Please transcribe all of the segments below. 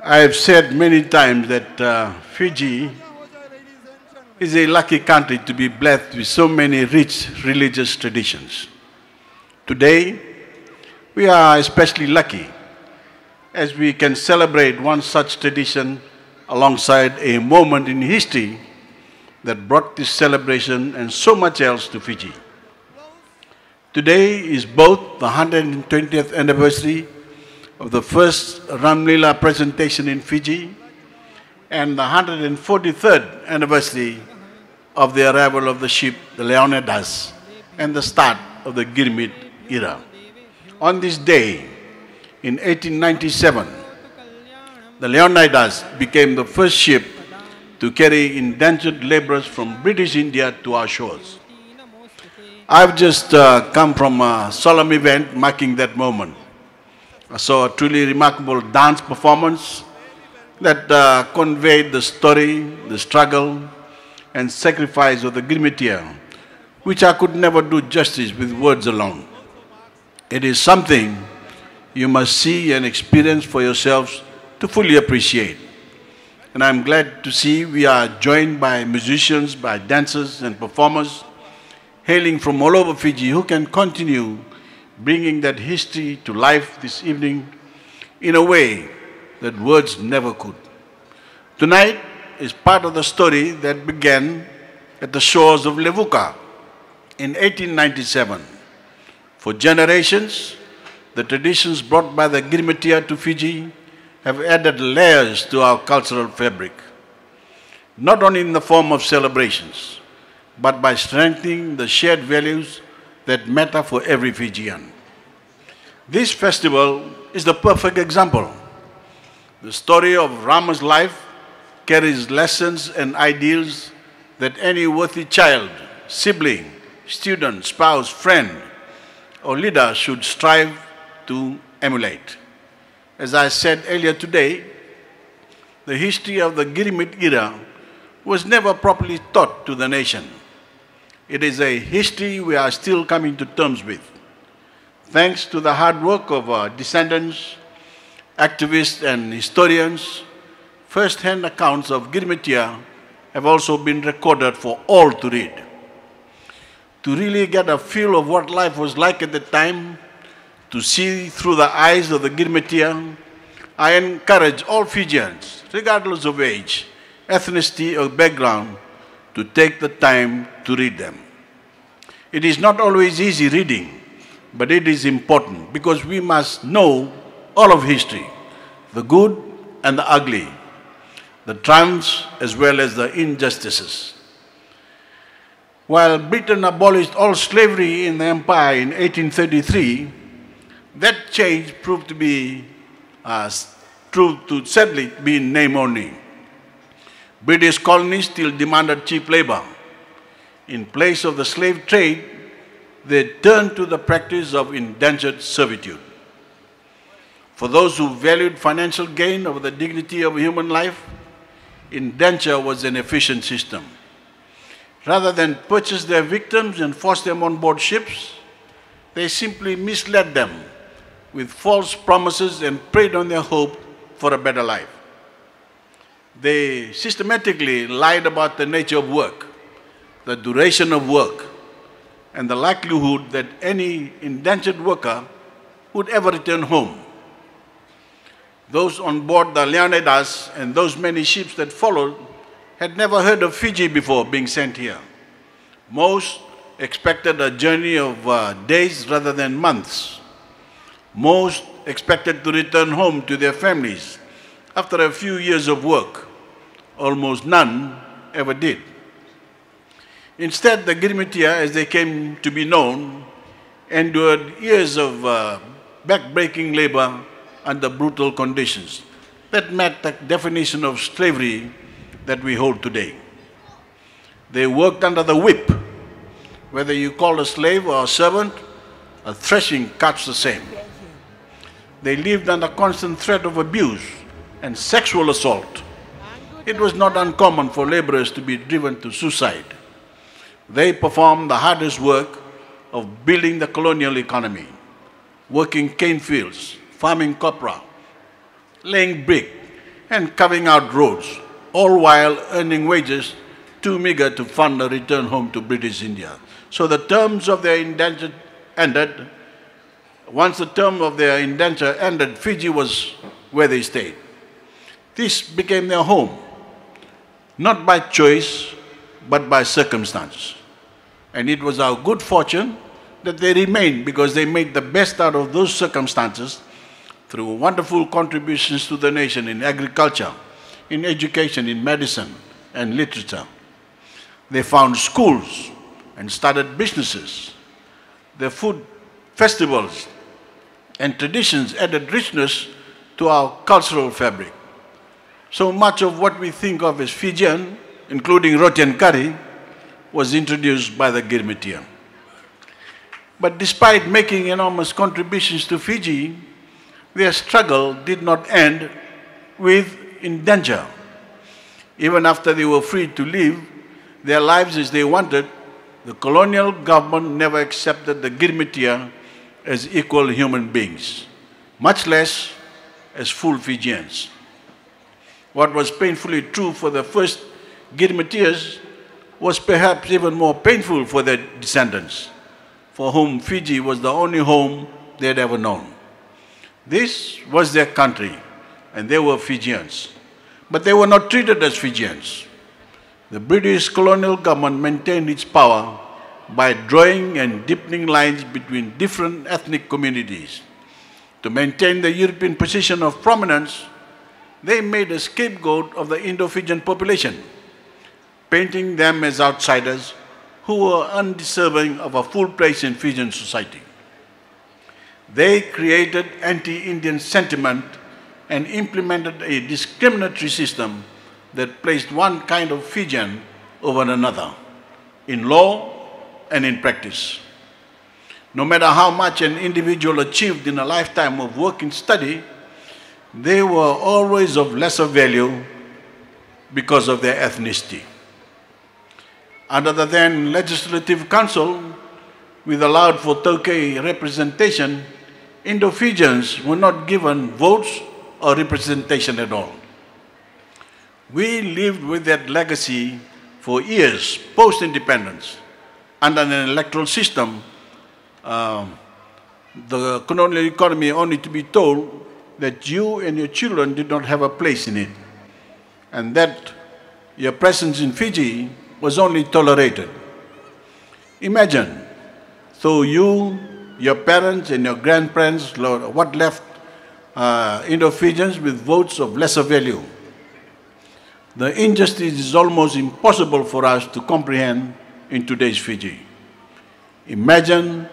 I have said many times that Fiji is a lucky country to be blessed with so many rich religious traditions. Today, we are especially lucky as we can celebrate one such tradition alongside a moment in history that brought this celebration and so much else to Fiji. Today is both the 120th anniversary of the first Ram Leela presentation in Fiji and the 143rd anniversary of the arrival of the ship, the Leonidas, and the start of the Girmit era. On this day, in 1897, the Leonidas became the first ship to carry indentured laborers from British India to our shores. I've just come from a solemn event marking that moment. I saw a truly remarkable dance performance that conveyed the story, the struggle, and sacrifice of the Girmitier, which I could never do justice with words alone. It is something you must see and experience for yourselves to fully appreciate. And I'm glad to see we are joined by musicians, by dancers and performers hailing from all over Fiji who can continue bringing that history to life this evening in a way that words never could. Tonight is part of the story that began at the shores of Navua in 1897. For generations, the traditions brought by the Girmitier to Fiji have added layers to our cultural fabric, not only in the form of celebrations, but by strengthening the shared values that matter for every Fijian. This festival is the perfect example. The story of Rama's life carries lessons and ideals that any worthy child, sibling, student, spouse, friend, or leader should strive to emulate. As I said earlier today, the history of the Girmit era was never properly taught to the nation. It is a history we are still coming to terms with. Thanks to the hard work of our descendants, activists and historians, first-hand accounts of Girmitier have also been recorded for all to read. To really get a feel of what life was like at the time, to see through the eyes of the Girmitier, I encourage all Fijians, regardless of age, ethnicity or background, to take the time to read them. It is not always easy reading, but it is important because we must know all of history, the good and the ugly, the triumphs as well as the injustices. While Britain abolished all slavery in the empire in 1833, that change proved to sadly be in name only. British colonies still demanded cheap labor. In place of the slave trade, they turned to the practice of indentured servitude. For those who valued financial gain over the dignity of human life, indenture was an efficient system. Rather than purchase their victims and force them on board ships, they simply misled them with false promises and preyed on their hope for a better life. They systematically lied about the nature of work, the duration of work, and the likelihood that any indentured worker would ever return home. Those on board the Leonidas and those many ships that followed had never heard of Fiji before being sent here. Most expected a journey of days rather than months. Most expected to return home to their families after a few years of work. Almost none ever did. Instead, the Girmitier, as they came to be known, endured years of back-breaking labor under brutal conditions that met the definition of slavery that we hold today. They worked under the whip. Whether you call a slave or a servant, a threshing cuts the same. They lived under constant threat of abuse and sexual assault. It was not uncommon for laborers to be driven to suicide. They performed the hardest work of building the colonial economy, working cane fields, farming copra, laying brick, and carving out roads, all while earning wages too meager to fund a return home to British India. So the terms of their indenture ended. Once the term of their indenture ended, Fiji was where they stayed. This became their home, not by choice, but by circumstance. And it was our good fortune that they remained, because they made the best out of those circumstances through wonderful contributions to the nation in agriculture, in education, in medicine, and literature. They found schools and started businesses. Their food festivals and traditions added richness to our cultural fabric. So much of what we think of as Fijian, including roti and curry, was introduced by the Girmitian. But despite making enormous contributions to Fiji, their struggle did not end with indenture. Even after they were free to live their lives as they wanted, the colonial government never accepted the Girmitian as equal human beings, much less as full Fijians. What was painfully true for the first Girmitians was perhaps even more painful for their descendants, for whom Fiji was the only home they had ever known. This was their country, and they were Fijians. But they were not treated as Fijians. The British colonial government maintained its power by drawing and deepening lines between different ethnic communities. To maintain the European position of prominence, they made a scapegoat of the Indo-Fijian population, painting them as outsiders who were undeserving of a full place in Fijian society. They created anti-Indian sentiment and implemented a discriminatory system that placed one kind of Fijian over another, in law and in practice. No matter how much an individual achieved in a lifetime of work and study, they were always of lesser value because of their ethnicity. Under the then Legislative Council, with allowed for Voreqe representation, Indo-Fijians were not given votes or representation at all. We lived with that legacy for years post-independence under an electoral system, the colonial economy, only to be told that you and your children did not have a place in it, and that your presence in Fiji was only tolerated. Imagine, so you, your parents and your grandparents, what left Indo-Fijians with votes of lesser value. The injustice is almost impossible for us to comprehend in today's Fiji. Imagine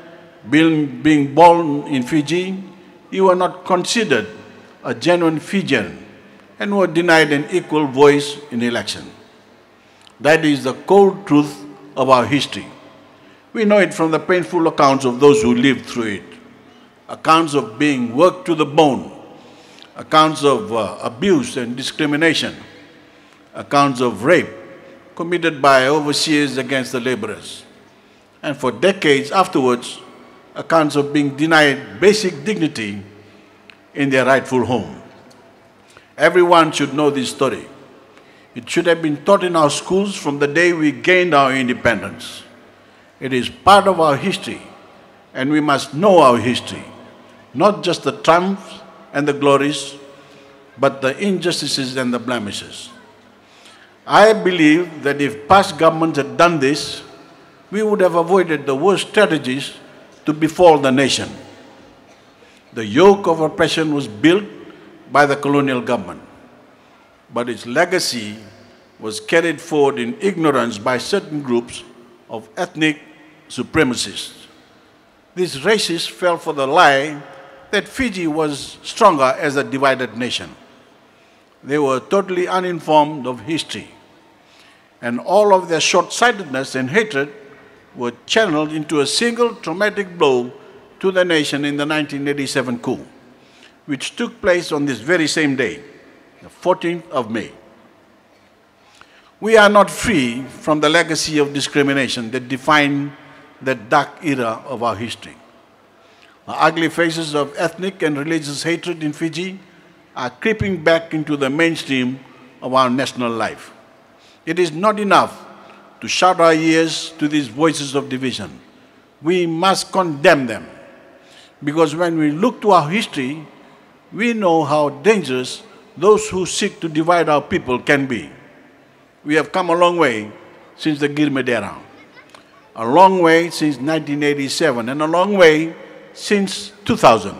being born in Fiji, you were not considered a genuine Fijian and were denied an equal voice in election. That is the cold truth of our history. We know it from the painful accounts of those who lived through it. Accounts of being worked to the bone, accounts of abuse and discrimination, accounts of rape committed by overseers against the laborers. And for decades afterwards, accounts of being denied basic dignity in their rightful home. Everyone should know this story. It should have been taught in our schools from the day we gained our independence. It is part of our history, and we must know our history, not just the triumphs and the glories, but the injustices and the blemishes. I believe that if past governments had done this, we would have avoided the worst strategies to befall the nation. The yoke of oppression was built by the colonial government, but its legacy was carried forward in ignorance by certain groups of ethnic supremacists. These racists fell for the lie that Fiji was stronger as a divided nation. They were totally uninformed of history, and all of their short-sightedness and hatred were channeled into a single traumatic blow to the nation in the 1987 coup, which took place on this very same day, the 14th of May. We are not free from the legacy of discrimination that defined that dark era of our history. The ugly faces of ethnic and religious hatred in Fiji are creeping back into the mainstream of our national life. It is not enough to shut our ears to these voices of division. We must condemn them, because when we look to our history, we know how dangerous those who seek to divide our people can be. We have come a long way since the Girmit era, a long way since 1987, and a long way since 2000.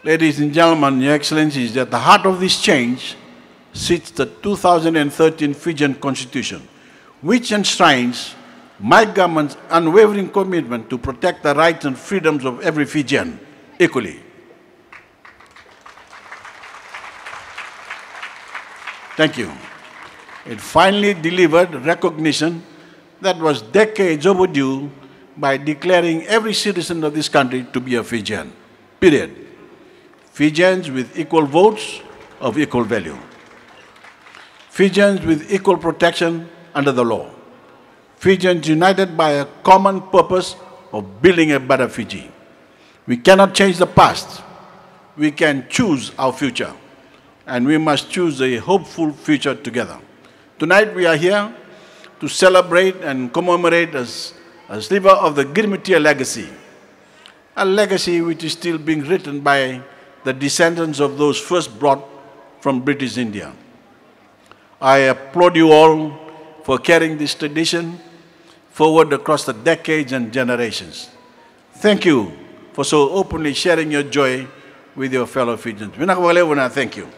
Ladies and gentlemen, Your Excellencies, at the heart of this change sits the 2013 Fijian Constitution, which enshrines my government's unwavering commitment to protect the rights and freedoms of every Fijian equally. Thank you. It finally delivered recognition that was decades overdue by declaring every citizen of this country to be a Fijian, period. Fijians with equal votes of equal value. Fijians with equal protection under the law. Fijians united by a common purpose of building a better Fiji. We cannot change the past. We can choose our future. And we must choose a hopeful future together. Tonight we are here to celebrate and commemorate a sliver of the Girmitiya legacy. A legacy which is still being written by the descendants of those first brought from British India. I applaud you all for carrying this tradition forward across the decades and generations. Thank you for so openly sharing your joy with your fellow Fijians. Thank you.